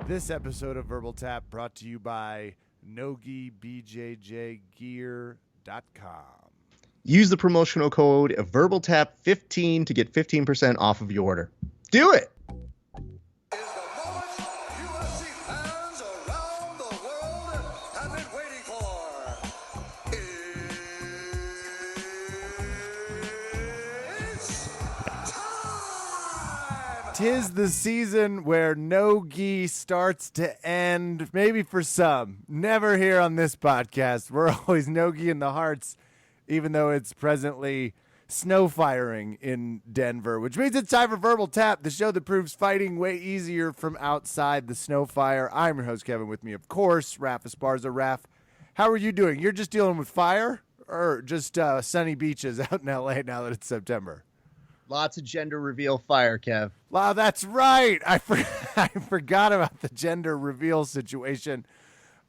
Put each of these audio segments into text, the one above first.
This episode of Verbal Tap brought to you by NogiBJJGear.com. Use the promotional code VerbalTap15 to get 15% off of your order. Do it! Is the moment UFC fans around the world have been waiting for. It's time! Tis the season where no-gi starts to end, maybe for some. Never here on this podcast. We're always no-gi in the hearts, even though it's presently snow firing in Denver, which means it's time for Verbal Tap, the show that proves fighting way easier from outside the snow fire. I'm your host, Kevin. With me, of course, Raph Esparza. Raph, how are you doing? You're just dealing with fire or just sunny beaches out in L.A. now that it's September? Lots of gender reveal fire, Kev. Wow, that's right. I forgot about the gender reveal situation.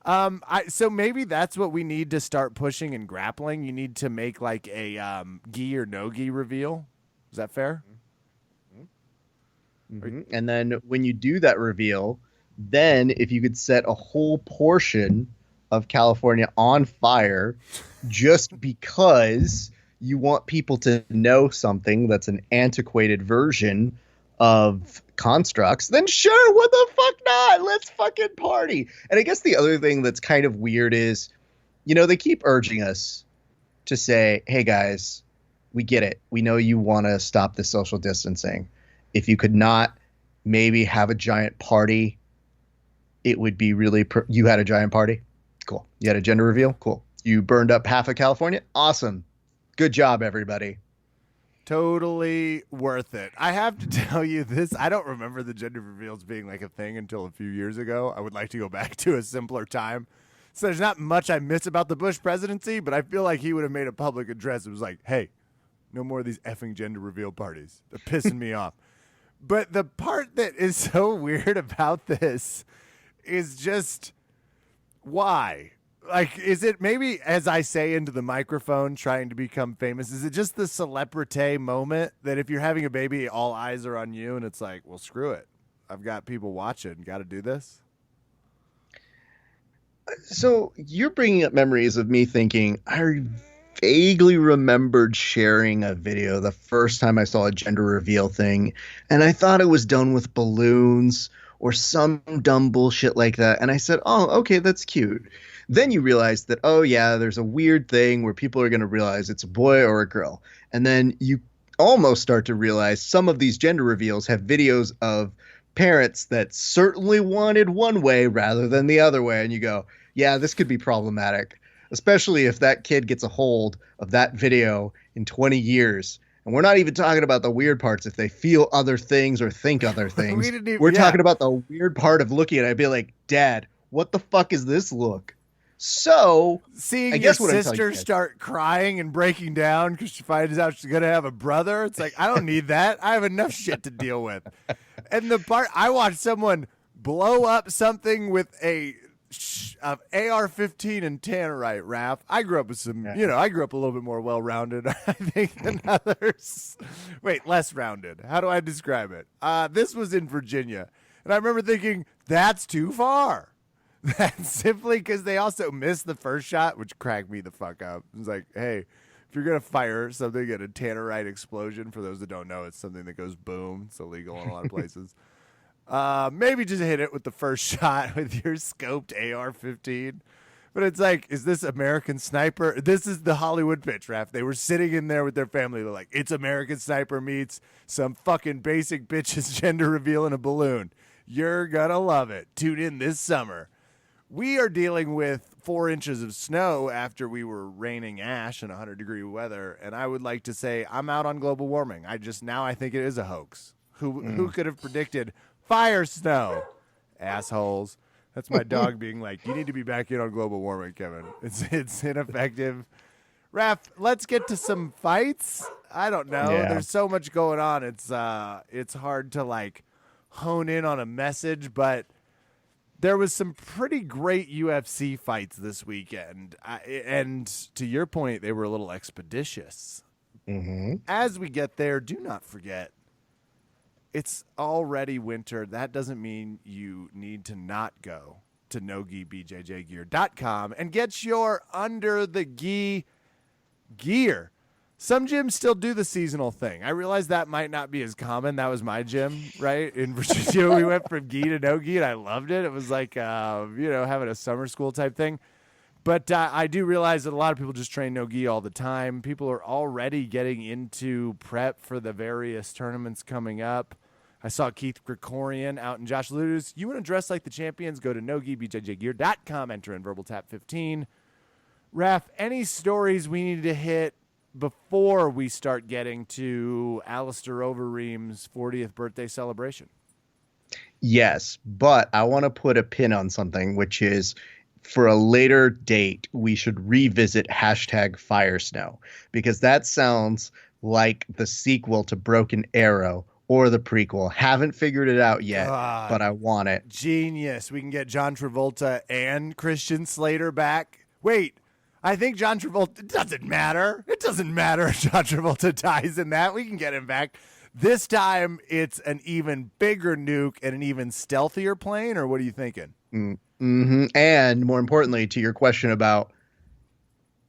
So maybe that's what we need to start pushing and grappling. You need to make like a gi or no gi reveal. Is that fair? Mm-hmm. And then when you do that reveal, then if you could set a whole portion of California on fire just because you want people to know something that's an antiquated version of constructs, then sure, what the fuck not? Let's fucking party. And I guess the other thing that's kind of weird is, you know, they keep urging us to say, hey guys, we get it. We know you want to stop the social distancing. If you could not maybe have a giant party, it would be really, you had a giant party? Cool. You had a gender reveal? Cool. You burned up half of California? Awesome. Good job, everybody. Totally worth it. I have to tell you this. I don't remember the gender reveals being like a thing until a few years ago. I would like to go back to a simpler time. So there's not much I miss about the Bush presidency, but I feel like he would have made a public address. It was like, hey, no more of these effing gender reveal parties. They're pissing me off. But the part that is so weird about this is just why? Like, is it maybe, as I say into the microphone, trying to become famous, is it just the celebrity moment that if you're having a baby, all eyes are on you and it's like, well, screw it. I've got people watching. Got to do this? So you're bringing up memories of me thinking, I vaguely remembered sharing a video the first time I saw a gender reveal thing, and I thought it was done with balloons or some dumb bullshit like that. And I said, oh, okay, that's cute. Then you realize that, oh, yeah, there's a weird thing where people are going to realize it's a boy or a girl. And then you almost start to realize some of these gender reveals have videos of parents that certainly wanted one way rather than the other way. And you go, yeah, this could be problematic, especially if that kid gets a hold of that video in 20 years. And we're not even talking about the weird parts if they feel other things or think other things. We're talking about the weird part of looking at it and be like, Dad, what the fuck is this look? So, seeing I your guess what sister start crying and breaking down because she finds out she's going to have a brother, it's like, I don't need that. I have enough shit to deal with. And the part, I watched someone blow up something with a AR-15 and tannerite, Raph. I grew up with some, I grew up a little bit more well-rounded, I think, than others. Wait, less rounded. How do I describe it? This was in Virginia. And I remember thinking, that's too far. That's simply because they also missed the first shot, which cracked me the fuck up. It was like, hey, if you're going to fire something at a tannerite explosion, for those that don't know, it's something that goes boom. It's illegal in a lot of places. Maybe just hit it with the first shot with your scoped AR-15. But it's like, is this American Sniper? This is the Hollywood pitch, Raph. They were sitting in there with their family. They're like, it's American Sniper meets some fucking basic bitches gender reveal in a balloon. You're going to love it. Tune in this summer. We are dealing with 4 inches of snow after we were raining ash in 100-degree weather, and I would like to say I'm out on global warming. I think it is a hoax. Who could have predicted fire snow? Assholes. That's my dog being like, you need to be back in on global warming, Kevin. It's ineffective. Raph, let's get to some fights. I don't know. Yeah. There's so much going on. It's hard to like hone in on a message, but there was some pretty great UFC fights this weekend. And to your point, they were a little expeditious. Mm-hmm. As we get there, do not forget it's already winter. That doesn't mean you need to not go to nogibjjgear.com and get your under the gi gear. Some gyms still do the seasonal thing. I realize that might not be as common. That was my gym, right? In Virginia, we went from gi to no gi, and I loved it. It was like, having a summer school type thing. But I do realize that a lot of people just train no gi all the time. People are already getting into prep for the various tournaments coming up. I saw Keith Krikorian out in Josh Lude's. You want to dress like the champions? Go to nogibjjgear.com, enter in VerbalTap15. Raph, any stories we need to hit before we start getting to Alistair Overeem's 40th birthday celebration? Yes, but I want to put a pin on something, which is for a later date, we should revisit #FireSnow, because that sounds like the sequel to Broken Arrow or the prequel. Haven't figured it out yet, but I want it. Genius. We can get John Travolta and Christian Slater back. Wait, I think John Travolta, it doesn't matter. It doesn't matter if John Travolta dies in that. We can get him back. This time, it's an even bigger nuke and an even stealthier plane, or what are you thinking? Mm-hmm. And more importantly, to your question about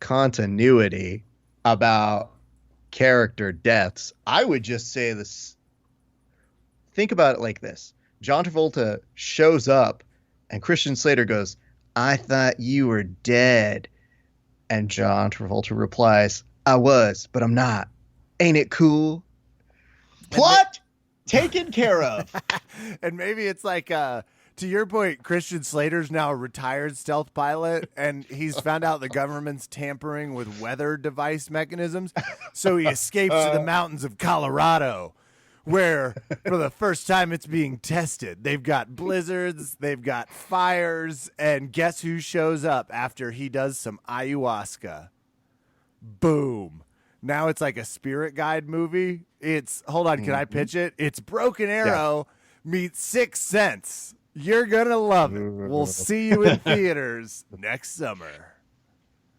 continuity, about character deaths, I would just say this. Think about it like this. John Travolta shows up and Christian Slater goes, "I thought you were dead." And John Travolta replies, "I was, but I'm not. Ain't it cool?" Plot taken care of. And maybe it's like, to your point, Christian Slater's now a retired stealth pilot, and he's found out the government's tampering with weather device mechanisms. So he escapes to the mountains of Colorado, where for the first time it's being tested. They've got blizzards, they've got fires, and guess who shows up after he does some ayahuasca? Boom. Now it's like a spirit guide movie. It's, hold on, can I pitch it? It's Broken Arrow meets Sixth Sense. You're going to love it. We'll see you in theaters next summer.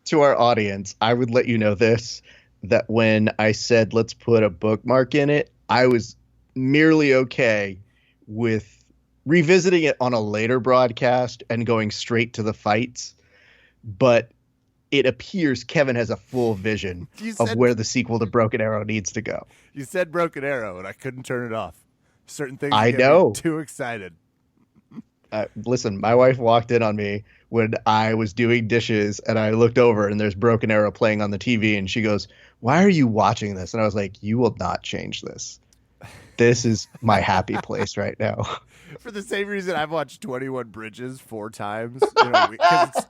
To our audience, I would let you know this, that when I said let's put a bookmark in it, I was merely okay with revisiting it on a later broadcast and going straight to the fights. But it appears Kevin has a full vision of where the sequel to Broken Arrow needs to go. You said Broken Arrow, and I couldn't turn it off. Certain things I get know. me too excited. Listen, my wife walked in on me when I was doing dishes, and I looked over, and there's Broken Arrow playing on the TV, and she goes, "Why are you watching this?" And I was like, "You will not change this. This is my happy place right now." For the same reason I've watched 21 Bridges 4 times. Because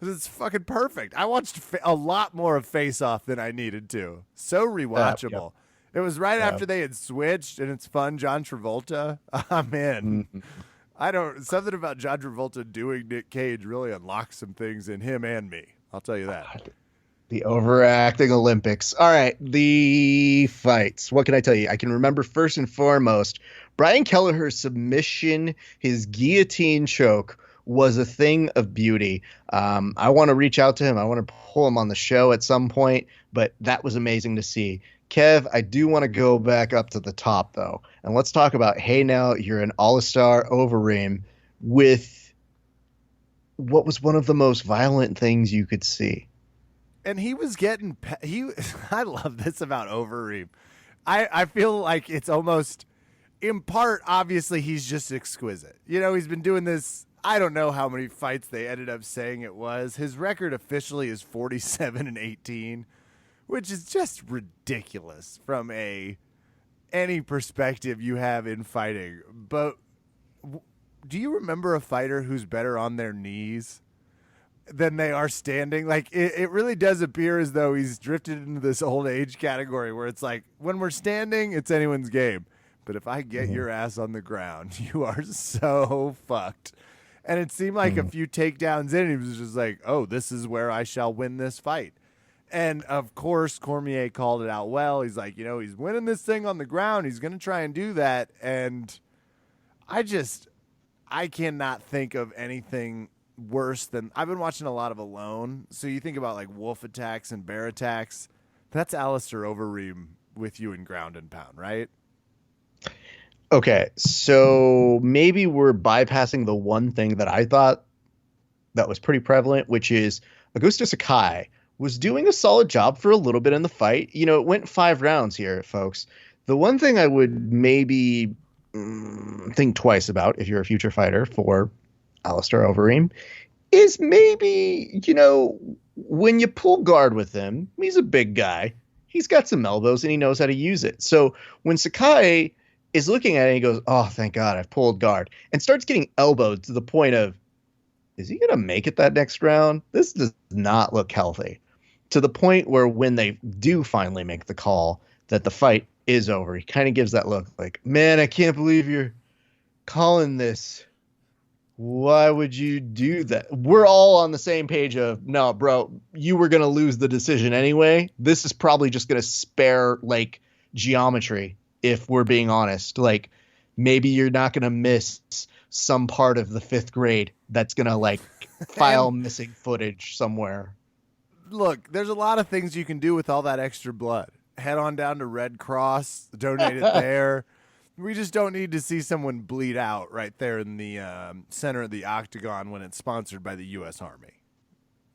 it's fucking perfect. I watched a lot more of Face Off than I needed to. So rewatchable. It was right after they had switched, and it's fun. John Travolta. I'm in. Something about John Travolta doing Nick Cage really unlocks some things in him and me. I'll tell you that. The overacting Olympics. All right, the fights. What can I tell you? I can remember first and foremost, Brian Kelleher's submission, his guillotine choke was a thing of beauty. I want to reach out to him. I want to pull him on the show at some point, but that was amazing to see. Kev, I do want to go back up to the top, though, and let's talk about, hey, now you're an all-star Overeem with what was one of the most violent things you could see. And he was getting I love this about Overeem. I feel like it's almost, in part, obviously, he's just exquisite. He's been doing this. I don't know how many fights they ended up saying it was. His record officially is 47-18, which is just ridiculous from any perspective you have in fighting. But do you remember a fighter who's better on their knees than they are standing? Like, it really does appear as though he's drifted into this old age category where it's like, when we're standing, it's anyone's game. But if I get your ass on the ground, you are so fucked. And it seemed like a few takedowns in, he was just like, oh, this is where I shall win this fight. And, of course, Cormier called it out well. He's like, he's winning this thing on the ground. He's going to try and do that. And I cannot think of anything worse than, I've been watching a lot of Alone. So you think about, like, wolf attacks and bear attacks. That's Alistair Overeem with you in ground and pound, right? Okay, so maybe we're bypassing the one thing that I thought that was pretty prevalent, which is Augusto Sakai was doing a solid job for a little bit in the fight. It went 5 rounds here, folks. The one thing I would maybe think twice about if you're a future fighter for Alistair Overeem is maybe, when you pull guard with him, he's a big guy. He's got some elbows and he knows how to use it. So when Sakai is looking at it, he goes, "Oh, thank God, I've pulled guard," and starts getting elbowed to the point of, is he going to make it that next round? This does not look healthy. To the point where when they do finally make the call that the fight is over, he kind of gives that look like, "Man, I can't believe you're calling this. Why would you do that?" We're all on the same page of, no, bro, you were going to lose the decision anyway. This is probably just going to spare like geometry, if we're being honest. Like, maybe you're not going to miss some part of the 5th grade that's going to like file missing footage somewhere. Look, there's a lot of things you can do with all that extra blood. Head on down to Red Cross, donate it there. We just don't need to see someone bleed out right there in the center of the octagon when it's sponsored by the U.S. Army.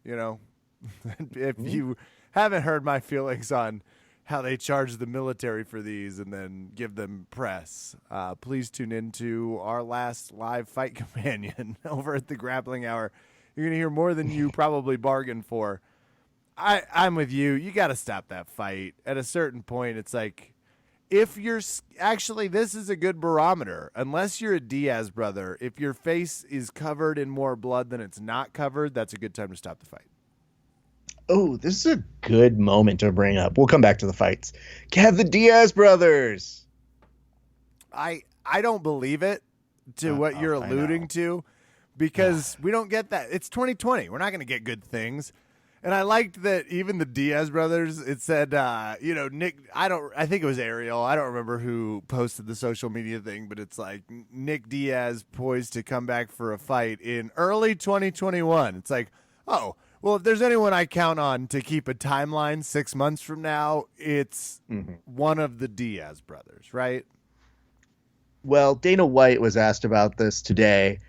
If you haven't heard my feelings on how they charge the military for these and then give them press, please tune into our last live fight companion over at the Grappling Hour. You're going to hear more than you probably bargained for. I'm with you. You got to stop that fight. At a certain point, it's like, if you're actually, this is a good barometer. Unless you're a Diaz brother, if your face is covered in more blood than it's not covered, that's a good time to stop the fight. Oh, this is a good moment to bring up. We'll come back to the fights. Have the Diaz brothers. I don't believe it to what you're alluding to, because we don't get that. It's 2020. We're not going to get good things. And I liked that even the Diaz brothers, it said, Nick, I think it was Ariel. I don't remember who posted the social media thing, but it's like Nick Diaz poised to come back for a fight in early 2021. It's like, oh, well, if there's anyone I count on to keep a timeline 6 months from now, it's one of the Diaz brothers, right? Well, Dana White was asked about this today,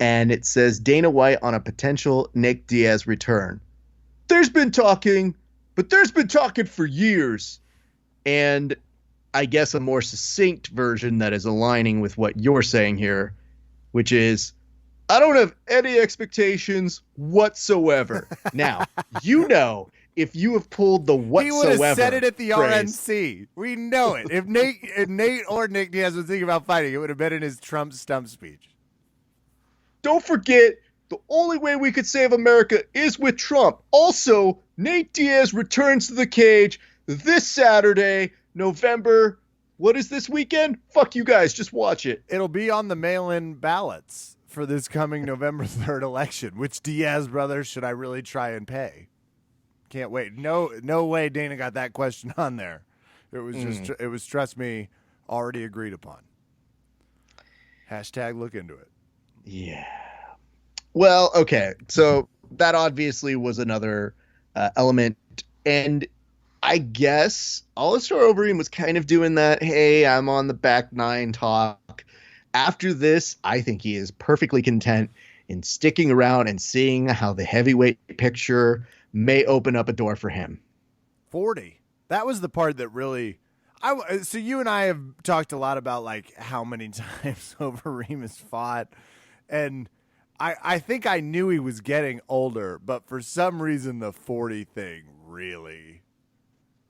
and it says Dana White on a potential Nick Diaz return. There's been talking, but there's been talking for years. And I guess a more succinct version that is aligning with what you're saying here, which is, I don't have any expectations whatsoever. Now, if you have pulled the whatsoever, he would have said it at the phrase, RNC. We know it. If Nate or Nick Diaz was thinking about fighting, it would have been in his Trump stump speech. Don't forget, the only way we could save America is with Trump. Also, Nate Diaz returns to the cage this Saturday, November. What is this weekend? Fuck you guys. Just watch it. It'll be on the mail-in ballots for this coming November 3rd election. Which Diaz brothers should I really try and pay? Can't wait. No way Dana got that question on there. It was it was, trust me, already agreed upon. Hashtag look into it. Yeah. Well, okay. So that obviously was another element. And I guess Alistair Overeem was kind of doing that, hey, I'm on the back nine talk. After this, I think he is perfectly content in sticking around and seeing how the heavyweight picture may open up a door for him. 40. That was the part that really... So you and I have talked a lot about like how many times Overeem has fought. And I think I knew he was getting older, but for some reason the 40 thing really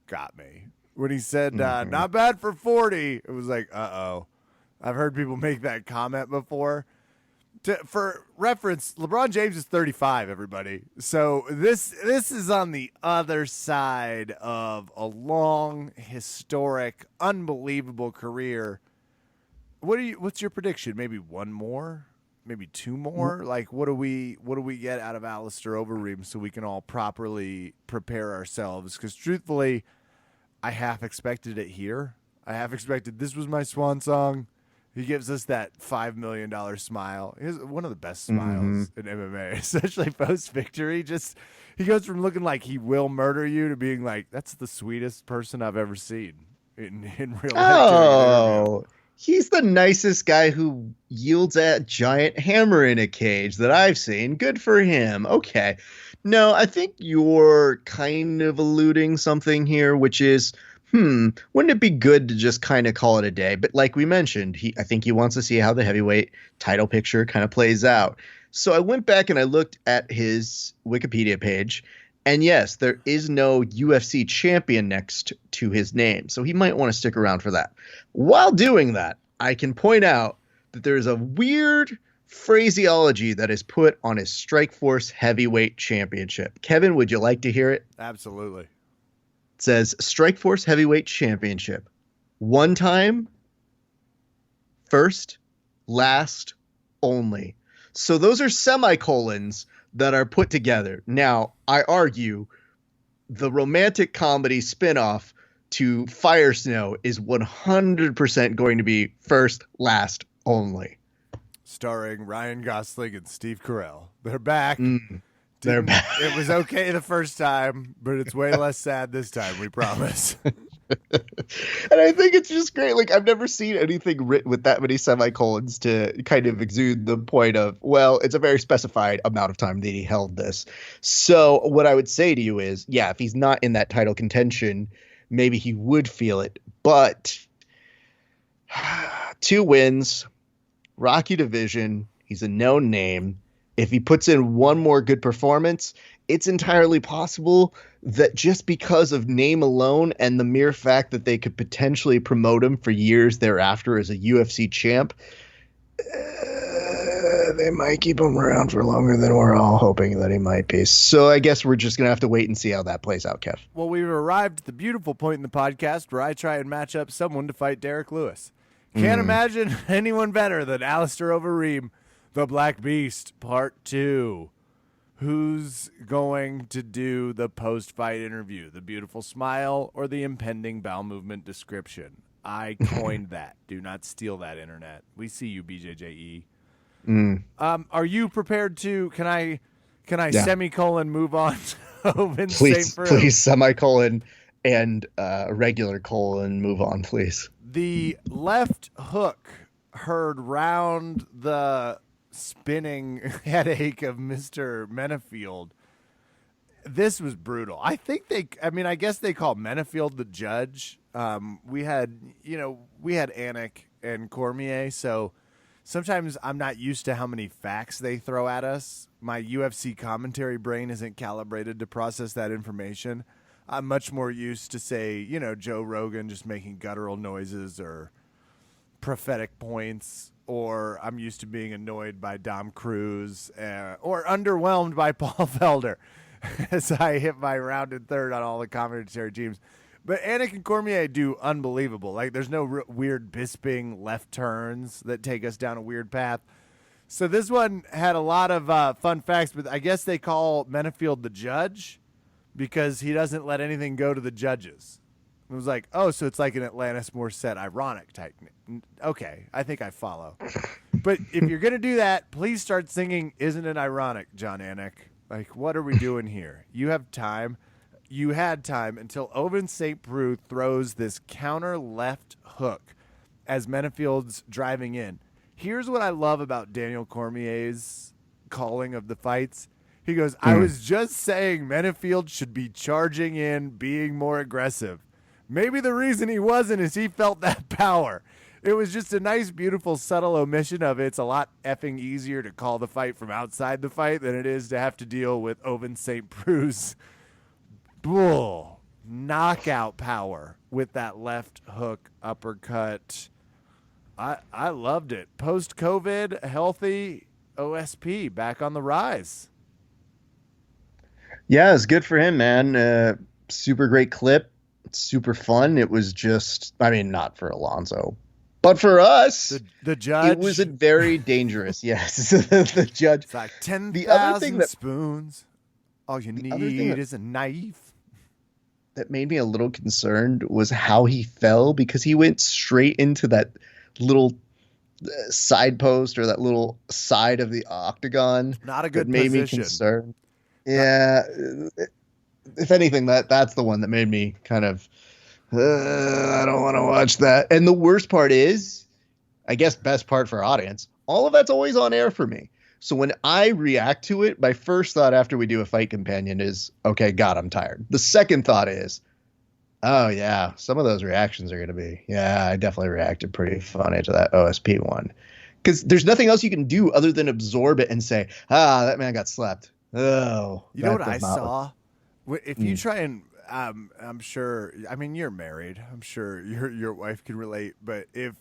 got me. When he said, not bad for 40, it was like, uh-oh. I've heard people make that comment before. For reference, LeBron James is 35, everybody. So this is on the other side of a long, historic, unbelievable career. What's your prediction? Maybe one more? Maybe two more? Like, what do we get out of Alistair Overeem so we can all properly prepare ourselves? Because truthfully, I half expected it here. I half expected this was my swan song. He gives us that $5 million smile. He has one of the best smiles in MMA, especially post-victory. Just he goes from looking like he will murder you to being like, that's the sweetest person I've ever seen in real life. Oh, He's the nicest guy who yields a giant hammer in a cage that I've seen. Good for him. Okay. No, I think you're kind of alluding something here, which is, wouldn't it be good to just kind of call it a day? But like we mentioned, I think he wants to see how the heavyweight title picture kind of plays out. So I went back and I looked at his Wikipedia page, and yes, there is no UFC champion next to his name. So he might want to stick around for that. While doing that, I can point out that there's a weird phraseology that is put on his Strikeforce Heavyweight Championship. Kevin, would you like to hear it? Absolutely. It says Strikeforce Heavyweight Championship. One time, first, last, only. So those are semicolons that are put together. Now, I argue the romantic comedy spinoff to Fire Snow is 100% going to be first, last, only. Starring Ryan Gosling and Steve Carell. They're back. They're back. It was okay the first time, but it's way less sad this time, we promise. And I think it's just great. Like, I've never seen anything written with that many semicolons to kind of exude the point of, well, it's a very specified amount of time that he held this. So what I would say to you is, yeah, if he's not in that title contention, maybe he would feel it. But 2 wins, Rocky division, he's a known name. If he puts in one more good performance, it's entirely possible that just because of name alone and the mere fact that they could potentially promote him for years thereafter as a UFC champ, they might keep him around for longer than we're all hoping that he might be. So I guess we're just going to have to wait and see how that plays out, Kev. Well, we've arrived at the beautiful point in the podcast where I try and match up someone to fight Derek Lewis. Can't imagine anyone better than Alistair Overeem, the Black Beast, Part 2. Who's going to do the post-fight interview? The beautiful smile or the impending bowel movement description? I coined that. Do not steal that, internet. We see you, BJJE. Are you prepared to? Can I semicolon move on to Oven St. Preux? Please semicolon and regular colon move on, please. The left hook heard round the spinning headache of Mr. Menafield. This was brutal. I guess they call Menafield the judge. We had Anik and Cormier, so sometimes I'm not used to how many facts they throw at us. My UFC commentary brain isn't calibrated to process that information. I'm much more used to, say, Joe Rogan just making guttural noises or prophetic points, or I'm used to being annoyed by Dom Cruz or underwhelmed by Paul Felder as I hit my rounded third on all the commentary teams. But Anik and Cormier do unbelievable. Like, there's no weird Bisping left turns that take us down a weird path. So this one had a lot of fun facts, but I guess they call Menafield the judge because he doesn't let anything go to the judges. It was like, oh, so it's like an Atlantis Morissette ironic type. Okay, I think I follow. But if you're going to do that, please start singing Isn't It Ironic, John Anik? Like, what are we doing here? You have time. You had time until Oven St. Preux throws this counter left hook as Menafield's driving in. Here's what I love about Daniel Cormier's calling of the fights. He goes, I was just saying Menafield should be charging in, being more aggressive. Maybe the reason he wasn't is he felt that power. It was just a nice, beautiful, subtle omission of it's a lot effing easier to call the fight from outside the fight than it is to have to deal with Oven St. Preux's bull knockout power with that left hook uppercut. I loved it. Post-COVID, healthy OSP back on the rise. Yeah, it's good for him, man. Super great clip. Super fun. It was just, not for Alonzo, but for us, the judge. It was a very dangerous. Yes, the judge. It's like 10,000 spoons. All you need is a knife. That made me a little concerned was how he fell, because he went straight into that little side post or that little side of the octagon. Not a good position. Made me concerned. Yeah. If anything, that's the one that made me kind of, I don't want to watch that. And the worst part is I guess best part for our audience, all of that's always on air for me. So when I react to it, my first thought after we do a fight companion is, okay, God, I'm tired. The second thought is, oh yeah, some of those reactions are going to be, yeah, I definitely reacted pretty funny to that OSP one. Because there's nothing else you can do other than absorb it and say, that man got slapped. Oh, You know that what I does not look- saw? If you try and, I'm sure. I mean, you're married. I'm sure your wife can relate. But if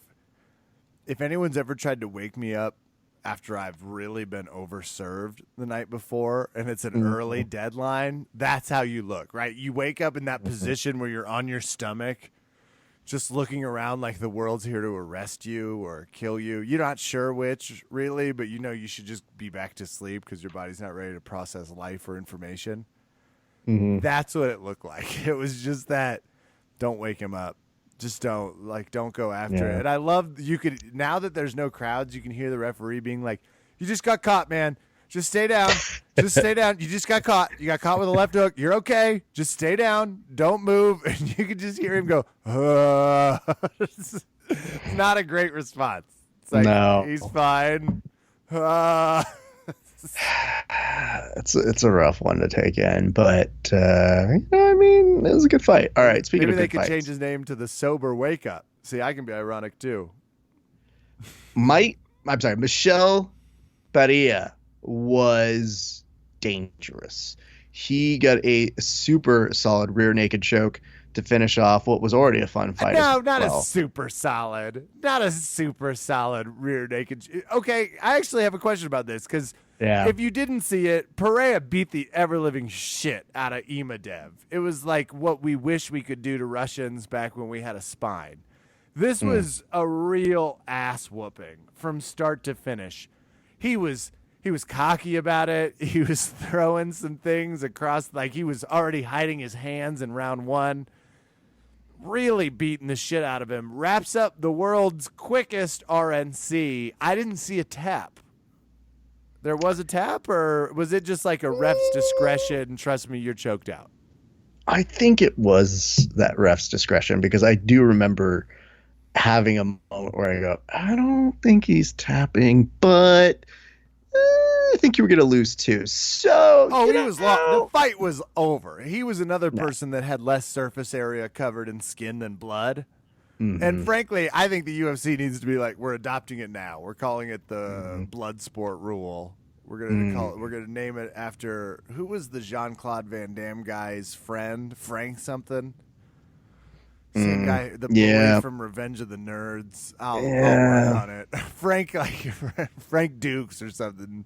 anyone's ever tried to wake me up after I've really been overserved the night before and it's an early deadline, that's how you look, right? You wake up in that position where you're on your stomach, just looking around like the world's here to arrest you or kill you. You're not sure which, really, but you know you should just be back to sleep because your body's not ready to process life or information. That's what it looked like. It was just that, don't wake him up. Just don't go after it. And I love now that there's no crowds, you can hear the referee being like, you just got caught, man. Just stay down. Just stay down. You just got caught. You got caught with a left hook. You're okay. Just stay down. Don't move. And you can just hear him go, It's not a great response. It's like, No. he's fine. It's a rough one to take in, but I mean, it was a good fight. All right, speaking Maybe of they good could fights, change his name to the Sober Wake Up. See, I can be ironic too. Michelle Barria was dangerous. He got a super solid rear naked choke to finish off what was already a fun fight. No, not a super solid rear naked. Okay, I actually have a question about this because if you didn't see it, Pereira beat the ever living shit out of Imadev. It was like what we wish we could do to Russians back when we had a spine. This was a real ass whooping from start to finish. He was cocky about it. He was throwing some things across, like he was already hiding his hands in round one. Really beating the shit out of him. Wraps up the world's quickest RNC. I didn't see a tap. There was a tap, or was it just like a ref's discretion? Trust me, you're choked out. I think it was that ref's discretion because I do remember having a moment where I go, I don't think he's tapping, but I think you were going to lose too. So, he was the fight was over. He was another person that had less surface area covered in skin than blood. And frankly, I think the UFC needs to be like, we're adopting it now. We're calling it the blood sport rule. We're gonna name it after, who was the Jean-Claude Van Damme guy's friend? Frank something. Same guy, the bully from Revenge of the Nerds. I'll write on it. Frank Dukes or something.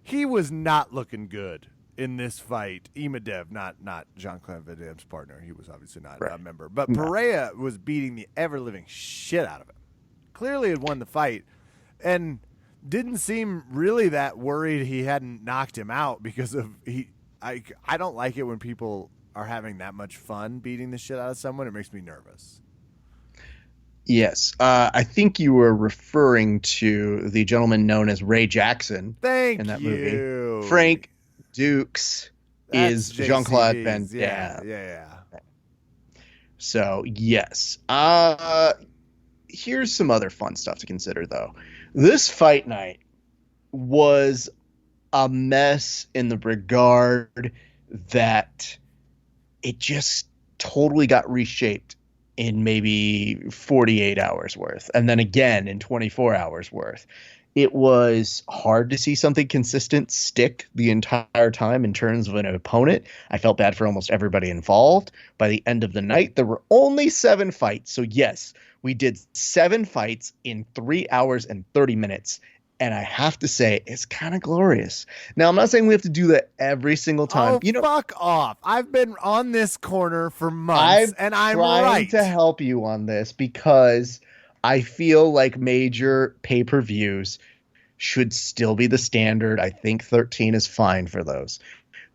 He was not looking good in this fight. Imadev, not Jean-Claude Van Damme's partner. He was obviously not a member. But Pereira was beating the ever-living shit out of him. Clearly had won the fight. And didn't seem really that worried he hadn't knocked him out because of I don't like it when people are having that much fun beating the shit out of someone. It makes me nervous. Yes. I think you were referring to the gentleman known as Ray Jackson in that movie. Frank Dukes is Jean-Claude Van Damme. Yeah. So, yes. Here's some other fun stuff to consider, though. This fight night was a mess in the regard that it just totally got reshaped in maybe 48 hours worth, and then again in 24 hours worth. It was hard to see something consistent stick the entire time in terms of an opponent. I felt bad for almost everybody involved. By the end of the night, there were only 7 fights. So yes, we did 7 fights in 3 hours and 30 minutes. And I have to say, it's kind of glorious. Now, I'm not saying we have to do that every single time. Fuck off. I've been on this corner for months, and I'm trying to help you on this because I feel like major pay-per-views should still be the standard. I think 13 is fine for those.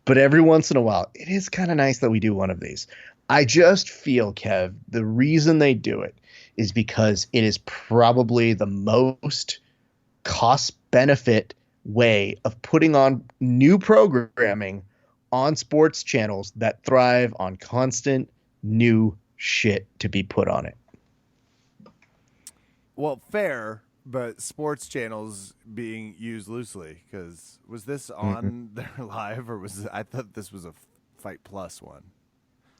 But every once in a while, it is kind of nice that we do one of these. I just feel, Kev, the reason they do it is because it is probably the most cost-benefit way of putting on new programming on sports channels that thrive on constant new shit to be put on it. Well, fair, but sports channels being used loosely. Because was this on their live, or I thought this was a Fight Plus one.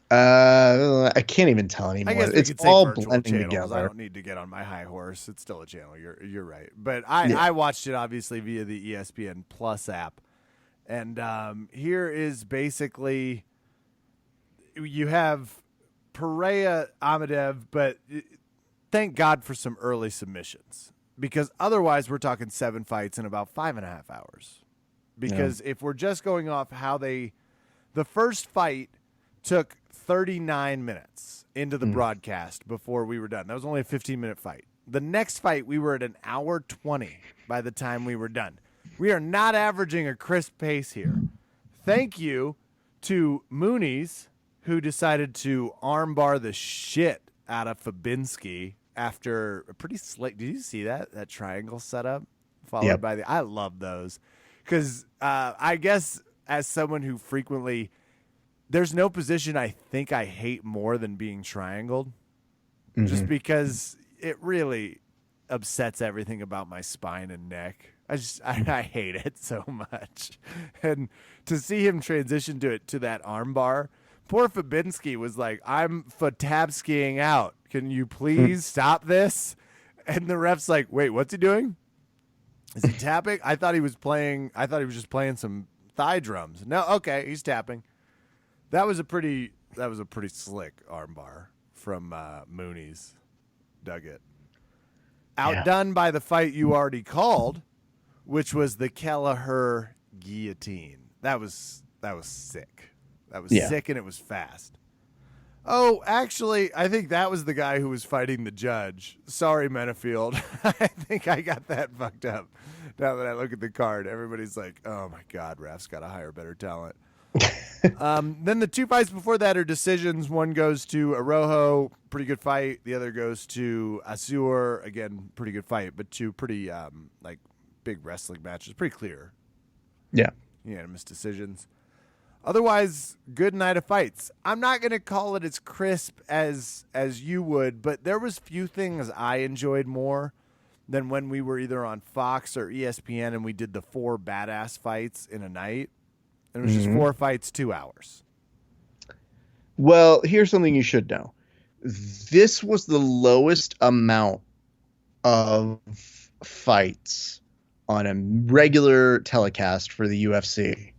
I can't even tell anymore. I guess we It's could say all virtual blending channels. I together. don't need to get on my high horse. It's still a channel. You're right. But I watched it obviously via the ESPN Plus app, and here is basically you have Pereira Amadev, but thank God for some early submissions, because otherwise we're talking 7 fights in about 5.5 hours. Because if we're just going off how the first fight took 39 minutes into the broadcast before we were done. That was only a 15-minute fight. The next fight, we were at an hour 20 by the time we were done. We are not averaging a crisp pace here. Thank you to Mooney's, who decided to armbar the shit out of Fabinski after a pretty slick. Did you see that triangle setup followed by I love those, because I guess as someone who frequently, there's no position I think I hate more than being triangled, just because it really upsets everything about my spine and neck. I hate it so much. And to see him transition to that arm bar, poor Fabinski was like, I'm Fatabskiing out. Can you please stop this? And the ref's like, wait, what's he doing? Is he tapping? I thought he was just playing some thigh drums. No, okay, he's tapping. That was a pretty slick armbar from Mooney's. Dug it. Outdone by the fight you already called, which was the Kelleher guillotine. That was sick. That was sick, and it was fast. Oh, actually, I think that was the guy who was fighting the judge. Sorry, Menafield. I think I got that fucked up. Now that I look at the card, everybody's like, oh my God, ref's got to hire better talent. Then the 2 fights before that are decisions. One goes to Araujo, pretty good fight. The other goes to Azur, again, pretty good fight, but 2 pretty big wrestling matches, pretty clear. Yeah. Unanimous decisions. Otherwise, good night of fights. I'm not going to call it as crisp as you would, but there was few things I enjoyed more than when we were either on Fox or ESPN and we did the 4 badass fights in a night. It was just 4 fights, 2 hours. Well, here's something you should know. This was the lowest amount of fights on a regular telecast for the UFC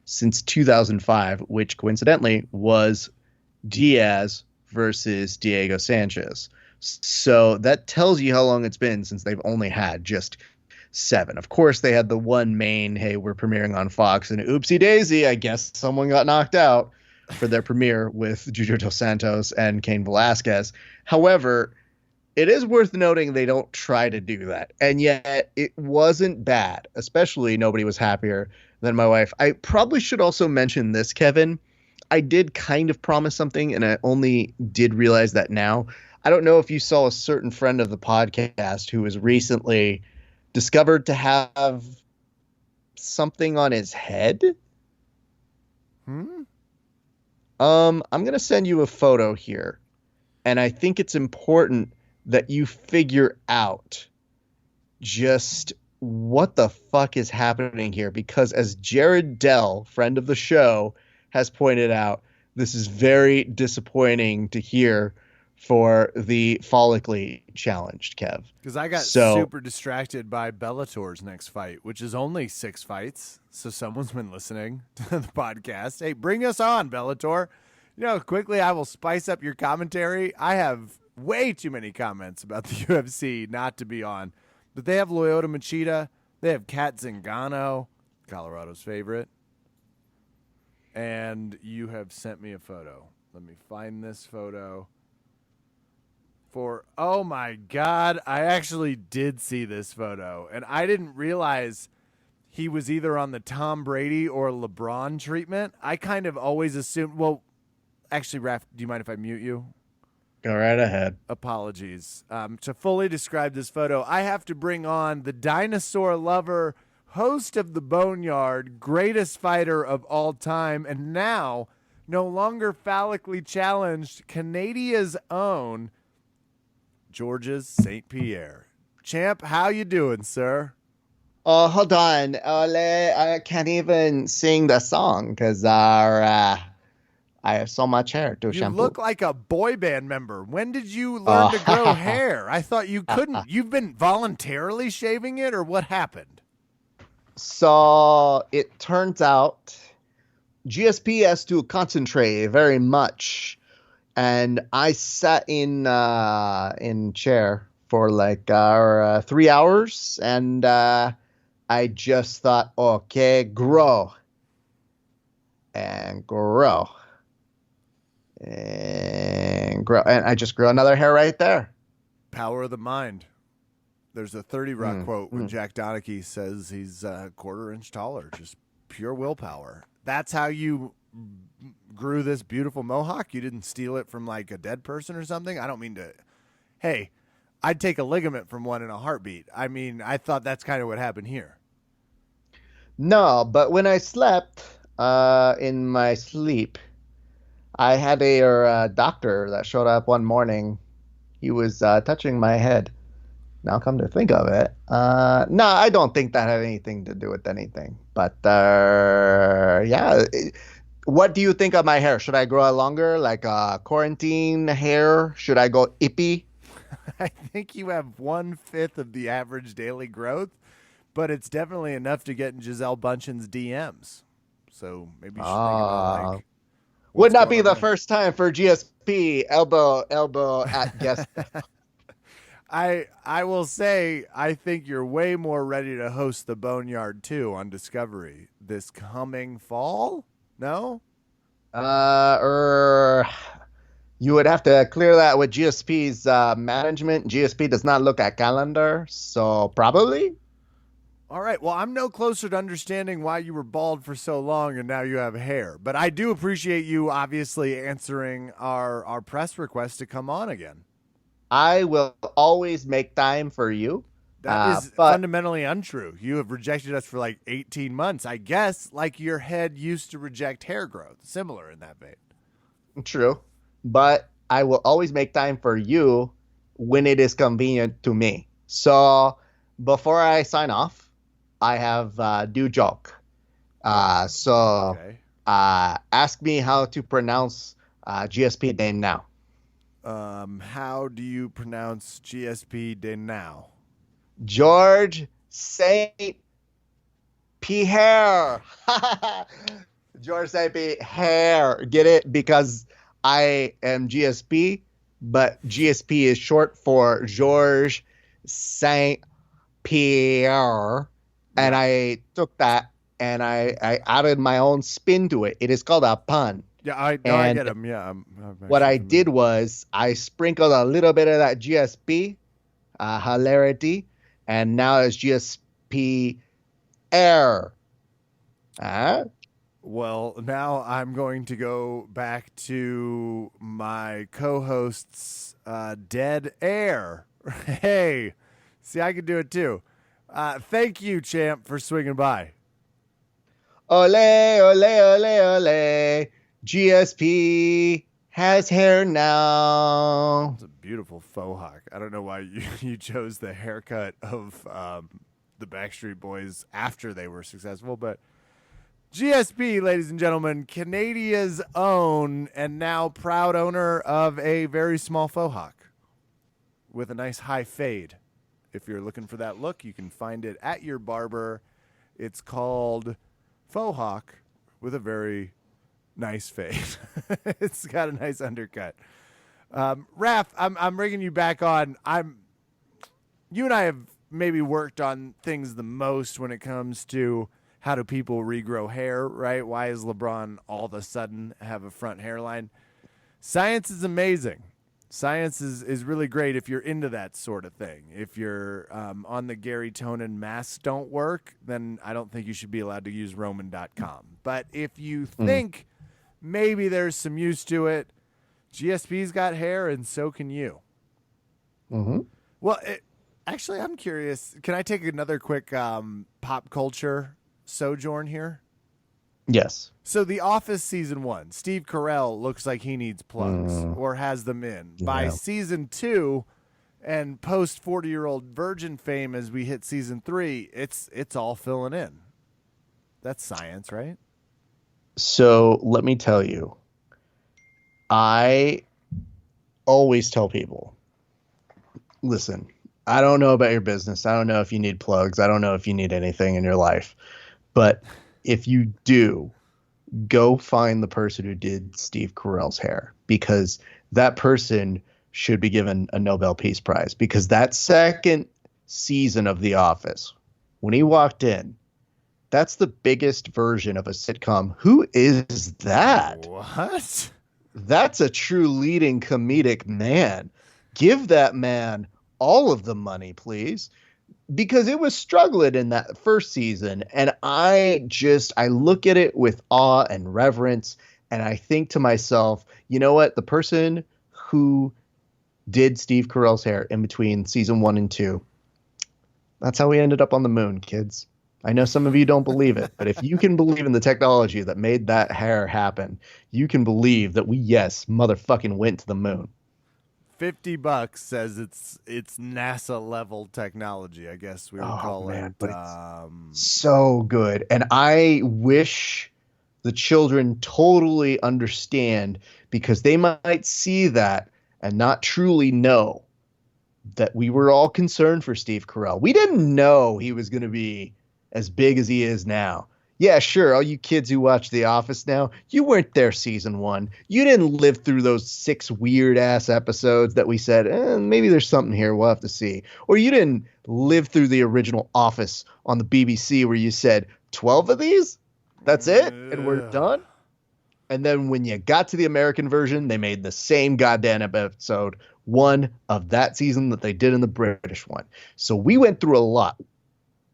since 2005, which coincidentally was Diaz versus Diego Sanchez. So that tells you how long it's been since they've only had just 7. Of course, they had the one main, hey, we're premiering on Fox, and oopsie daisy, I guess someone got knocked out for their premiere with Júlio dos Santos and Cain Velasquez. However, it is worth noting they don't try to do that. And yet it wasn't bad, especially nobody was happier than my wife. I probably should also mention this, Kevin. I did kind of promise something, and I only did realize that now. I don't know if you saw a certain friend of the podcast who was recently discovered to have something on his head. I'm going to send you a photo here, and I think it's important that you figure out just what the fuck is happening here, because as Jared Dell, friend of the show, has pointed out, this is very disappointing to hear for the follically challenged, Kev. Because I got super distracted by Bellator's next fight, which is only 6 fights. So someone's been listening to the podcast. Hey, bring us on, Bellator. Quickly, I will spice up your commentary. I have way too many comments about the UFC not to be on. But they have Lyoto Machida. They have Kat Zingano, Colorado's favorite. And you have sent me a photo. Let me find this photo. Oh my God, I actually did see this photo, and I didn't realize he was either on the Tom Brady or LeBron treatment. I kind of always assumed, well, actually, Raph, do you mind if I mute you? Go right ahead. Apologies. To fully describe this photo, I have to bring on the dinosaur lover, host of the Boneyard, greatest fighter of all time, and now no longer phallically challenged, Canada's own Georges St. Pierre. Champ, how you doing, sir? Oh, hold on. I can't even sing the song because I have so much hair to You shampoo. look like a boy band member. When did you learn to grow hair? I thought you couldn't. You've been voluntarily shaving it, or what happened? So it turns out GSP has to concentrate very much, and I sat in chair for like 3 hours, and I just thought, okay, grow and grow and grow, and I just grew another hair right there. Power of the mind. There's a 30 Rock quote when Jack Donaghy says he's a quarter-inch taller, just pure willpower. That's how you grew this beautiful mohawk? You didn't steal it from like a dead person or something? I don't mean to. Hey, I'd take a ligament from one in a heartbeat. I mean, I thought that's kind of what happened here. No, but when I slept in my sleep, I had a doctor that showed up one morning. He was touching my head. Now, come to think of it, no, I don't think that had anything to do with anything. But yeah, what do you think of my hair? Should I grow it longer, like quarantine hair? Should I go ippy? I think you have 1/5 of the average daily growth, but it's definitely enough to get in Giselle Bundchen's DMs. So maybe you should think about like. Would not going be on the there? first time for GSP elbow at guest. I will say I think you're way more ready to host the Boneyard 2 on Discovery this coming fall. No? You would have to clear that with GSP's management. GSP does not look at calendar, so probably. All right. Well, I'm no closer to understanding why you were bald for so long and now you have hair. But I do appreciate you obviously answering our press request to come on again. I will always make time for you. That is but fundamentally untrue. You have rejected us for like 18 months. I guess like your head used to reject hair growth. Similar in that vein. true. But I will always make time for you when it is convenient to me. So before I sign off, I have a due joke. Okay. Ask me how to pronounce GSP name now. How do you pronounce GSP de now? George St. Pierre. George St. Pierre. Get it? Because I am GSP, but GSP is short for George St. Pierre. And I took that and I added my own spin to it. It is called a pun. Yeah, I get him. Yeah. I'm What I familiar. did was I sprinkled a little bit of that GSP hilarity, and now it's GSP air. Well, now I'm going to go back to my co-host's dead air. Hey, see, I can do it too. Thank you, champ, for swinging by. Ole, ole, ole, ole. GSP has hair now. It's a beautiful faux hawk. I don't know why you chose the haircut of the Backstreet Boys after they were successful, but GSP, ladies and gentlemen, Canada's own and now proud owner of a very small faux hawk with a nice high fade. If you're looking for that look, you can find it at your barber. It's called faux hawk with a very nice fade. It's got a nice undercut. Raph, I'm bringing you back on. You and I have maybe worked on things the most when it comes to how do people regrow hair, right? Why is LeBron all of a sudden have a front hairline? Science is amazing. Science is really great if you're into that sort of thing. If you're on the Gary Tonin masks don't work, then I don't think you should be allowed to use Roman.com. But if you think maybe there's some use to it, GSP's got hair and so can you. Mm-hmm. Well, actually, I'm curious. Can I take another quick pop culture sojourn here? Yes. So The Office season 1, Steve Carell looks like he needs plugs or has them in. By Yeah. season 2, And post 40-year-old virgin fame as we hit season 3, it's all filling in. That's science, right? So let me tell you, I always tell people, listen, I don't know about your business. I don't know if you need plugs. I don't know if you need anything in your life. But if you do, go find the person who did Steve Carell's hair, because that person should be given a Nobel Peace Prize, because that second season of The Office, when he walked in, that's the biggest version of a sitcom. Who is that? What? That's a true leading comedic man. Give that man all of the money, please. Because it was struggling in that first season. And I look at it with awe and reverence. And I think to myself, you know what? The person who did Steve Carell's hair in between season 1 and 2, that's how we ended up on the moon, kids. I know some of you don't believe it, but if you can believe in the technology that made that hair happen, you can believe that we, yes, motherfucking went to the moon. $50 says it's NASA level technology, I guess we would call it. But it's so good. And I wish the children totally understand, because they might see that and not truly know that we were all concerned for Steve Carell. We didn't know he was going to be as big as he is now. Yeah, sure. All you kids who watch The Office now, you weren't there season 1. You didn't live through those 6 weird ass episodes that we said, maybe there's something here. We'll have to see. Or you didn't live through the original Office on the BBC where you said 12 of these. That's it. And we're done. And then when you got to the American version, they made the same goddamn episode 1 of that season that they did in the British one. So we went through a lot.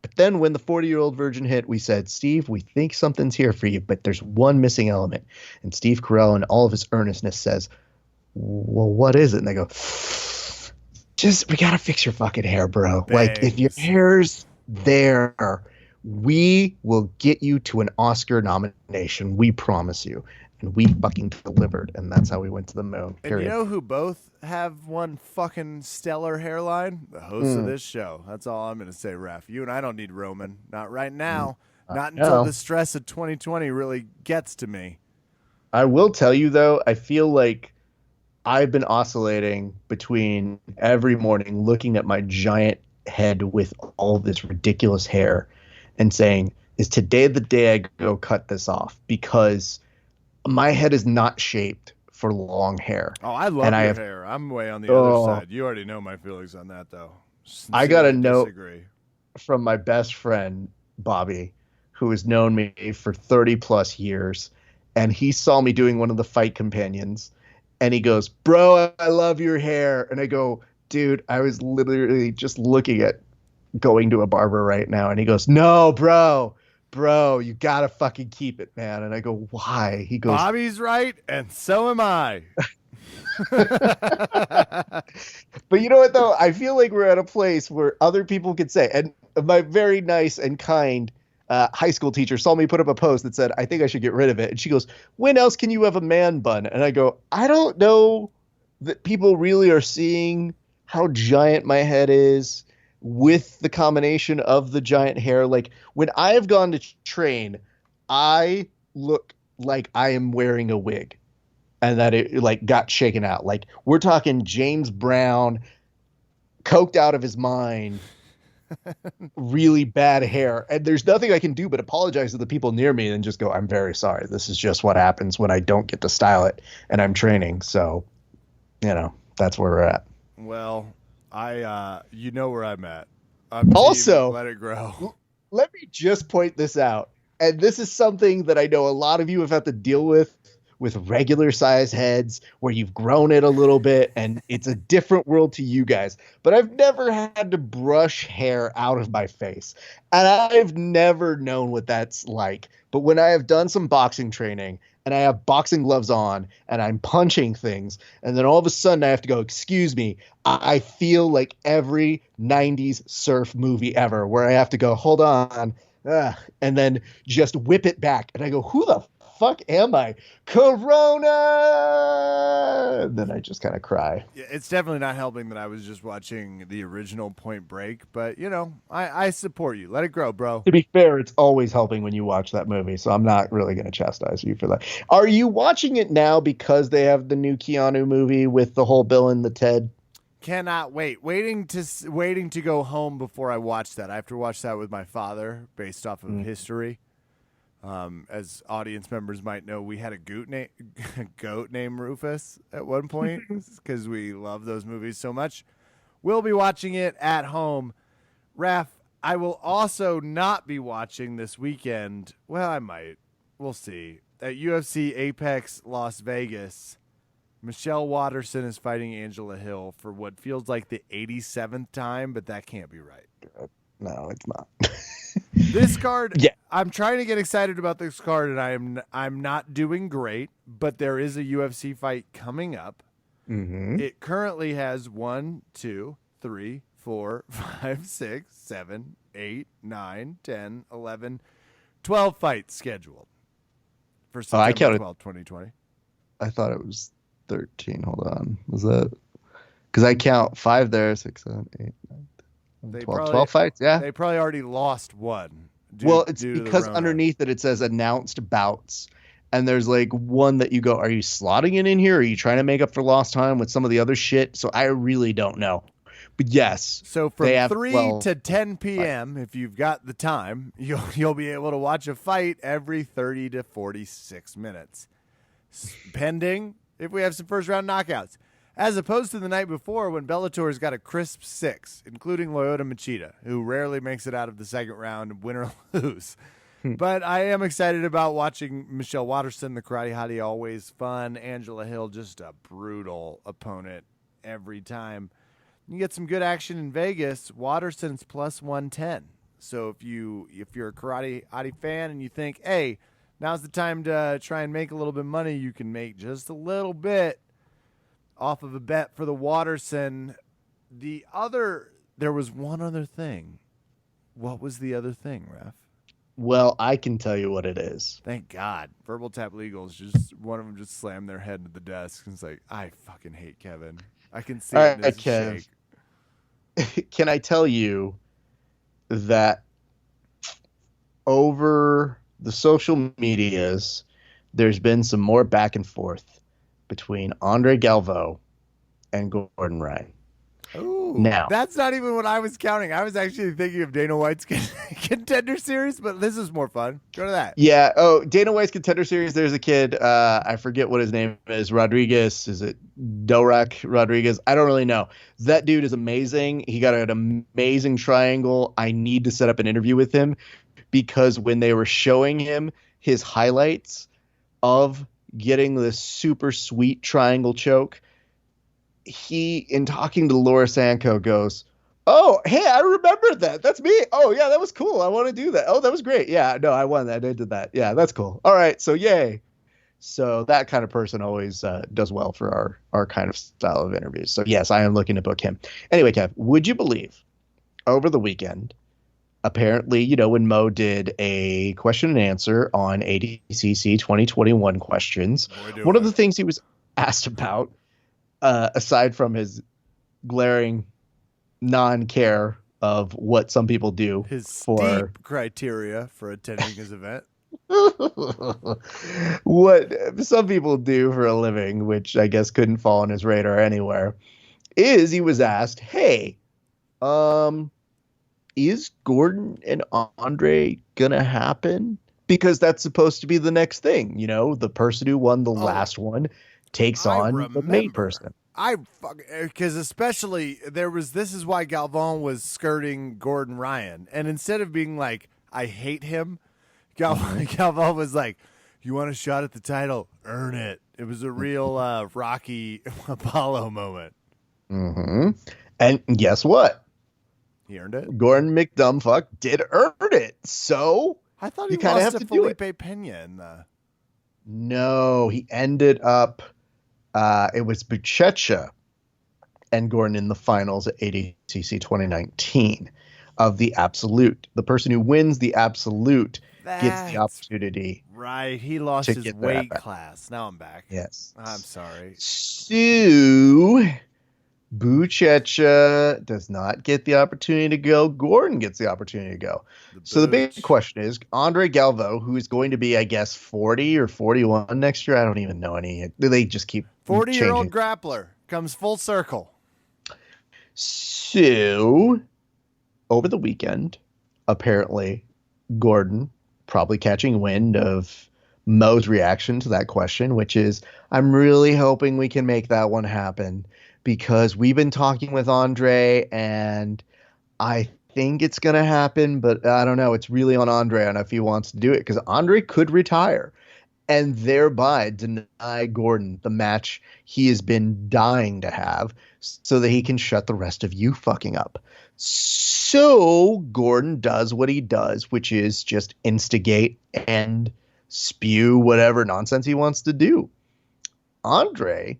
But then when the 40-year-old virgin hit, we said, Steve, we think something's here for you, but there's one missing element. And Steve Carell, in all of his earnestness, says, well, what is it? And they go, we got to fix your fucking hair, bro. Thanks. Like, if your hair's there, we will get you to an Oscar nomination. We promise you. And we fucking delivered. And that's how we went to the moon. And you know who both have one fucking stellar hairline? The hosts of this show. That's all I'm going to say, Ref. You and I don't need Roman. Not right now. Not until the stress of 2020 really gets to me. I will tell you, though, I feel like I've been oscillating between every morning looking at my giant head with all this ridiculous hair and saying, is today the day I go cut this off? Because my head is not shaped for long hair. Oh, I love your hair. I'm way on the other side. You already know my feelings on that, though. I got a note from my best friend, Bobby, who has known me for 30 plus years. And he saw me doing one of the fight companions. And he goes, bro, I love your hair. And I go, dude, I was literally just looking at going to a barber right now. And he goes, no, bro, you gotta fucking keep it, man. And I go, why? He goes, Bobby's right, and so am I. But you know what, though? I feel like we're at a place where other people could say, and my very nice and kind high school teacher saw me put up a post that said, I think I should get rid of it. And she goes, when else can you have a man bun? And I go, I don't know that people really are seeing how giant my head is with the combination of the giant hair. Like, when I have gone to train, I look like I am wearing a wig and that it like got shaken out. Like, we're talking James Brown, coked out of his mind, really bad hair. And there's nothing I can do but apologize to the people near me and just go, I'm very sorry. This is just what happens when I don't get to style it and I'm training. So, you know, that's where we're at. Well, you know where I'm at. I'm also, let it grow. Let me just point this out. And this is something that I know a lot of you have had to deal with regular size heads where you've grown it a little bit and it's a different world to you guys. But I've never had to brush hair out of my face. And I've never known what that's like. But when I have done some boxing training and I have boxing gloves on and I'm punching things, and then all of a sudden I have to go, excuse me, I feel like every 90s surf movie ever where I have to go, hold on, and then just whip it back. And I go, who the fuck am I? Corona! And then I just kind of cry. Yeah, it's definitely not helping that I was just watching the original Point Break, but I support you. Let it grow, bro. To be fair, it's always helping when you watch that movie, so I'm not really going to chastise you for that. Are you watching it now because they have the new Keanu movie with the whole Bill and the Ted? Cannot wait. Waiting to go home before I watch that. I have to watch that with my father based off of history. As audience members might know, we had a goat named Rufus at one point because we love those movies so much. We'll be watching it at home. Raph, I will also not be watching this weekend. Well, I might. We'll see. At UFC Apex Las Vegas, Michelle Watterson is fighting Angela Hill for what feels like the 87th time, but that can't be right. No, it's not. This card, yeah. I'm trying to get excited about this card, and I'm not doing great, but there is a UFC fight coming up. Mm-hmm. It currently has 1, 2, 3, 4, 5, 6, 7, 8, 9, 10, 11, 12 fights scheduled for September 12, 2020. I thought it was 13. Hold on. Was that? Because I count 5 there, 6, 7, 8, 9, 10, 12 fights. Yeah. They probably already lost one. It's because underneath it says announced bouts. And there's like one that you go, are you slotting it in here? Or are you trying to make up for lost time with some of the other shit? So I really don't know. But yes. So from 3 to 10 p.m., if you've got the time, you'll be able to watch a fight every 30 to 46 minutes. Pending if we have some first-round knockouts. As opposed to the night before when Bellator's got a crisp 6, including Lyoto Machida, who rarely makes it out of the second round, win or lose. But I am excited about watching Michelle Watterson, the karate hottie, always fun. Angela Hill, just a brutal opponent every time. You get some good action in Vegas. Watterson's plus 110. So if you're a karate hottie fan and you think, hey, now's the time to try and make a little bit of money, you can make just a little bit off of a bet for the Watterson. There was one other thing. What was the other thing, Ref? Well, I can tell you what it is. Thank God. Verbal Tap Legals, just one of them just slammed their head into the desk and it's like, I fucking hate Kevin. I can see it in his shake. Can I tell you that over the social medias, there's been some more back and forth between Andre Galvo and Gordon Ryan. Ooh, now, that's not even what I was counting. I was actually thinking of Dana White's Contender Series, but this is more fun. Go to that. Yeah. Oh, Dana White's Contender Series. There's a kid. I forget what his name is. Rodriguez. Is it Dorak Rodriguez? I don't really know. That dude is amazing. He got an amazing triangle. I need to set up an interview with him because when they were showing him his highlights of getting this super sweet triangle choke, he, in talking to Laura Sanko, goes, oh, hey, I remember that. That's me. Oh, yeah, that was cool. I want to do that. Oh, that was great. Yeah, no, I won that. I did that. Yeah, that's cool. All right, so yay. So that kind of person always does well for our kind of style of interviews. So, yes, I am looking to book him. Anyway, Kev, would you believe over the weekend, apparently, when Mo did a question and answer on ADCC 2021 questions, one of the things he was asked about, aside from his glaring non-care of what some people do, his steep criteria for attending his event, what some people do for a living, which I guess couldn't fall on his radar anywhere, is he was asked, hey, is Gordon and Andre gonna happen? Because that's supposed to be the next thing, the person who won the last one takes on the main person. Because especially this is why Galvan was skirting Gordon Ryan. And instead of being like, I hate him, Galvan was like, you want a shot at the title? Earn it. It was a real Rocky Apollo moment. Mm-hmm. And guess what? He earned it. Gordon McDumbfuck did earn it. So I thought he lost to Felipe Pena in the... No, he ended up... it was Buchecha and Gordon in the finals at ADCC 2019. of the absolute. The person who wins the absolute gets That's the opportunity. right. He lost to his get that weight back. class. Now I'm back. Yes. I'm sorry. So Buchecha does not get the opportunity to go. Gordon gets the opportunity to go. So the big Booch. question is Andre Galvo, who is going to be, I guess, 40 or 41 next year. I don't even know any. They just keep 40-year-old changing. grappler comes full circle. So over the weekend, apparently, Gordon probably catching wind of Mo's reaction to that question, which is, I'm really hoping we can make that one happen because we've been talking with Andre and I think it's going to happen, but I don't know. It's really on Andre on if he wants to do it because Andre could retire and thereby deny Gordon the match he has been dying to have so that he can shut the rest of you fucking up. So Gordon does what he does, which is just instigate and spew whatever nonsense he wants to do. Andre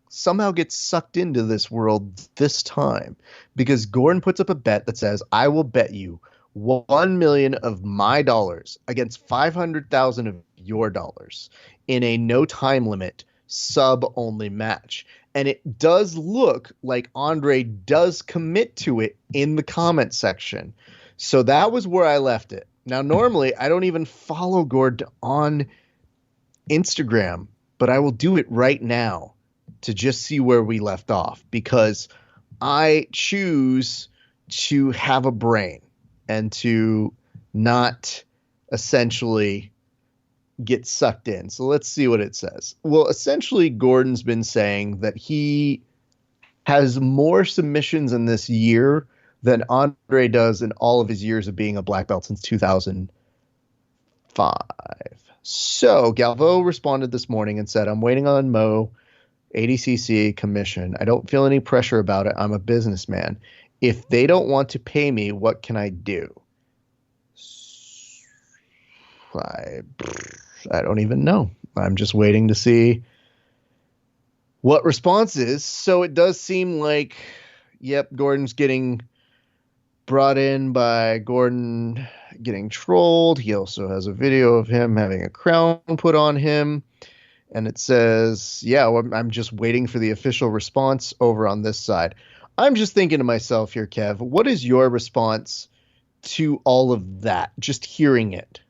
somehow gets sucked into this world this time because Gordon puts up a bet that says, I will bet you 1 million of my dollars against 500,000 of your dollars in a no time limit sub only match. And it does look like Andre does commit to it in the comment section. So that was where I left it. Now, normally I don't even follow Gord on Instagram, but I will do it right now to just see where we left off because I choose to have a brain and to not essentially get sucked in. So let's see what it says. Well, essentially, Gordon's been saying that he has more submissions in this year than Andre does in all of his years of being a black belt since 2005. So Galvo responded this morning and said, I'm waiting on Mo, ADCC commission. I don't feel any pressure about it. I'm a businessman. If they don't want to pay me, what can I do? I don't even know. I'm just waiting to see what response is. So it does seem like, yep, Gordon's getting brought in by Gordon getting trolled. He also has a video of him having a crown put on him. And it says, yeah, well, I'm just waiting for the official response over on this side. I'm just thinking to myself here, Kev, what is your response to all of that? Just hearing it.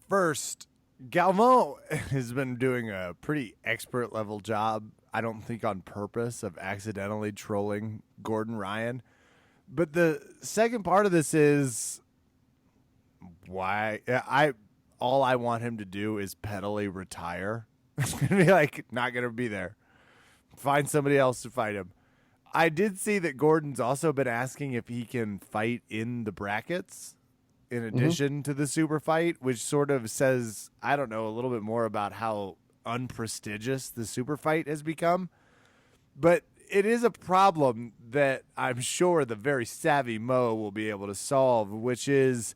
First, Galvo has been doing a pretty expert level job, I don't think on purpose, of accidentally trolling Gordon Ryan. But the second part of this is why all I want him to do is pettily retire. It's going to be like, not going to be there. Find somebody else to fight him. I did see that Gordon's also been asking if he can fight in the brackets in addition to the super fight, which sort of says, I don't know, a little bit more about how unprestigious the super fight has become. But it is a problem that I'm sure the very savvy Mo will be able to solve, which is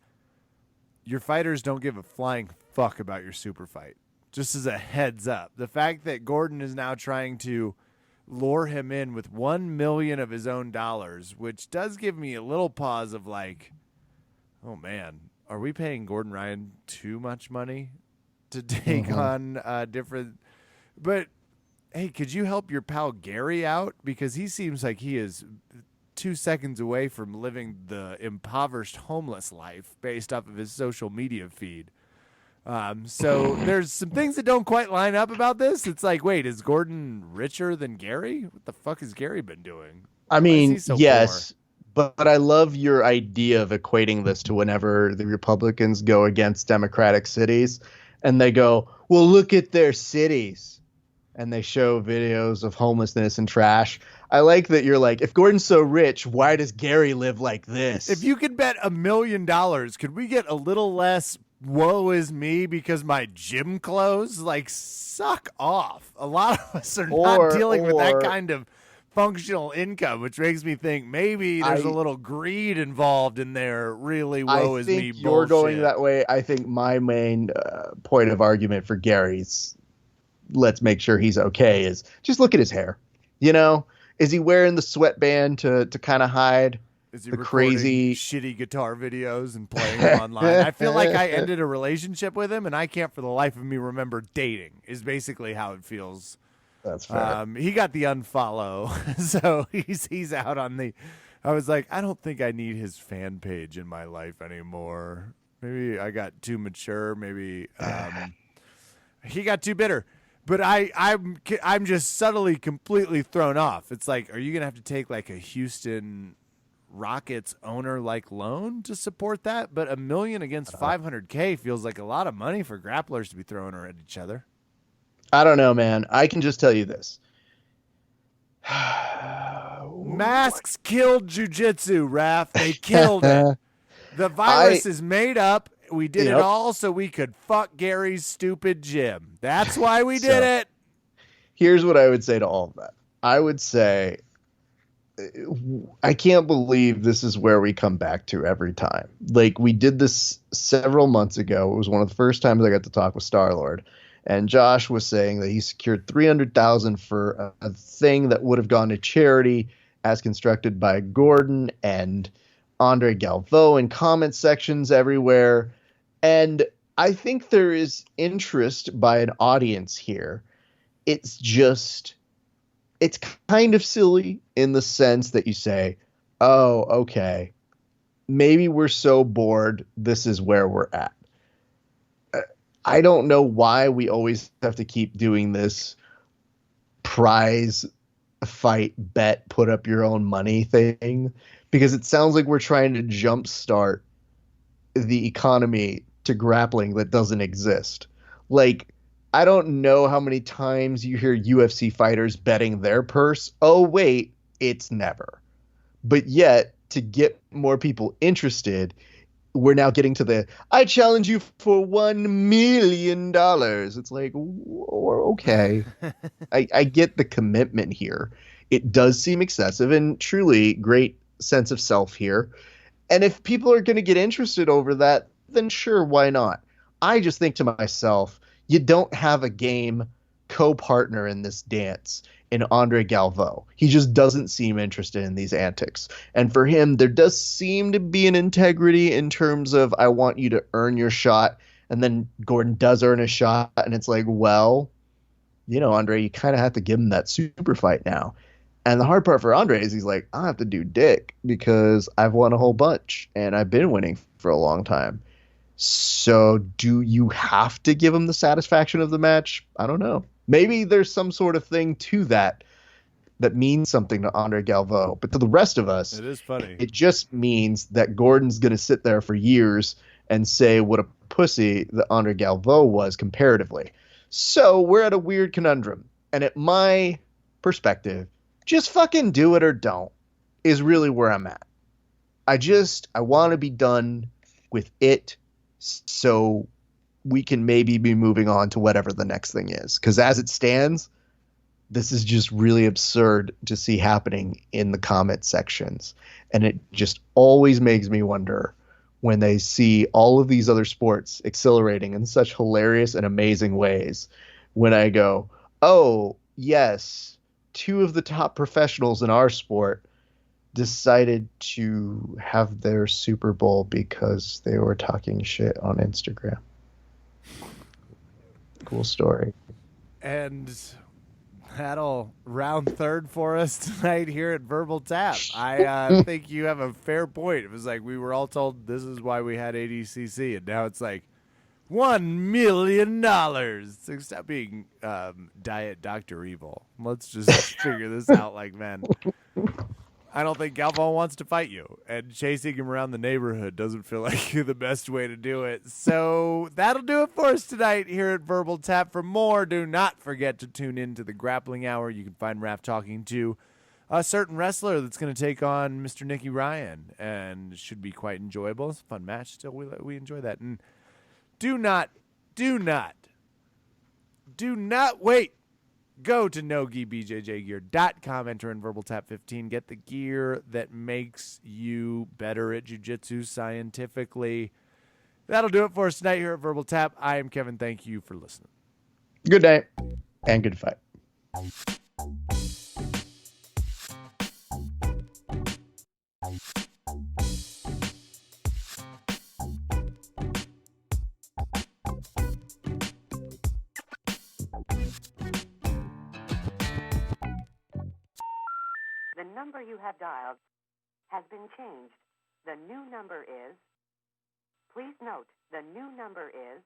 your fighters don't give a flying fuck about your super fight. Just as a heads up, the fact that Gordon is now trying to lure him in with 1 million of his own dollars, which does give me a little pause of like, oh man, are we paying Gordon Ryan too much money to take on different? But hey, could you help your pal Gary out? Because he seems like he is 2 seconds away from living the impoverished homeless life based off of his social media feed. So there's some things that don't quite line up about this. It's like, wait, is Gordon richer than Gary? What the fuck has Gary been doing? I mean, so yes, but I love your idea of equating this to whenever the Republicans go against Democratic cities and they go, well, look at their cities. And they show videos of homelessness and trash. I like that you're like, if Gordon's so rich, why does Gary live like this? If you could bet $1 million, could we get a little less woe is me because my gym clothes? Like, suck off. A lot of us are not dealing with that kind of functional income, which makes me think maybe there's a little greed involved in there. Really, woe is me bullshit. You're going that way. I think my main point of argument for Gary's, let's make sure he's okay, is just look at his hair. You know, is he wearing the sweatband to kind of hide Is he the recording crazy shitty guitar videos and playing them online? I feel like I ended a relationship with him, and I can't for the life of me remember dating. Is basically how it feels. That's fair. He got the unfollow, so he's out on the. I was like, I don't think I need his fan page in my life anymore. Maybe I got too mature. Maybe he got too bitter. But I'm just subtly completely thrown off. It's like, are you gonna have to take like a Houston Rockets owner like loan to support that? But $1 million against $500K feels like a lot of money for grapplers to be throwing at each other. I don't know, man. I can just tell you this. Masks killed jiu-jitsu, Raph. They killed it. The virus is made up. We did it all so we could fuck Gary's stupid gym. That's why we did it. Here's what I would say to all of that. I would say, I can't believe this is where we come back to every time. Like, we did this several months ago. It was one of the first times I got to talk with Star-Lord. And Josh was saying that he secured $300,000 for a thing that would have gone to charity as constructed by Gordon and Andre Galvo in comment sections everywhere. And I think there is interest by an audience here. It's just, it's kind of silly in the sense that you say, oh, okay, maybe we're so bored, this is where we're at. I don't know why we always have to keep doing this prize fight bet, put up your own money thing, because it sounds like we're trying to jumpstart the economy to grappling that doesn't exist. Like, I don't know how many times you hear UFC fighters betting their purse. Oh, wait, it's never. But yet, to get more people interested, we're now getting to the, I challenge you for $1 million. It's like, okay. I get the commitment here. It does seem excessive and truly great sense of self here. And if people are going to get interested over that, then sure, why not? I just think to myself, you don't have a game co-partner in this dance in Andre Galvo. He just doesn't seem interested in these antics. And for him, there does seem to be an integrity in terms of, I want you to earn your shot. And then Gordon does earn a shot. And it's like, well, you know, Andre, you kind of have to give him that super fight now. And the hard part for Andre is he's like, I have to do dick because I've won a whole bunch and I've been winning for a long time. So do you have to give him the satisfaction of the match? I don't know. Maybe there's some sort of thing to that means something to Andre Galvo. But to the rest of us, it is funny. It just means that Gordon's going to sit there for years and say what a pussy that Andre Galvo was comparatively. So we're at a weird conundrum. And at my perspective, just fucking do it or don't is really where I'm at. I want to be done with it so we can maybe be moving on to whatever the next thing is. Because as it stands, this is just really absurd to see happening in the comment sections. And it just always makes me wonder when they see all of these other sports accelerating in such hilarious and amazing ways. When I go, oh, yes, 2 of the top professionals in our sport decided to have their Super Bowl because they were talking shit on Instagram. Cool story. And that'll round third for us tonight here at Verbal Tap. I think you have a fair point. It was like we were all told this is why we had ADCC, and now it's like $1 million. So stop being Diet Dr. Evil. Let's just figure this out like men. I don't think Galvo wants to fight you, and chasing him around the neighborhood doesn't feel like the best way to do it. So that'll do it for us tonight here at Verbal Tap. For more, do not forget to tune in to the Grappling Hour. You can find Raph talking to a certain wrestler that's going to take on Mr. Nicky Ryan, and it should be quite enjoyable. It's a fun match. Still, we enjoy that. And do not wait. Go to NoGiBJJGear.com, enter in VerbalTap15, get the gear that makes you better at jiu-jitsu scientifically. That'll do it for us tonight here at Verbal Tap. I am Kevin. Thank you for listening. Good night and good fight. number you have dialed has been changed. The new number is... Please note, the new number is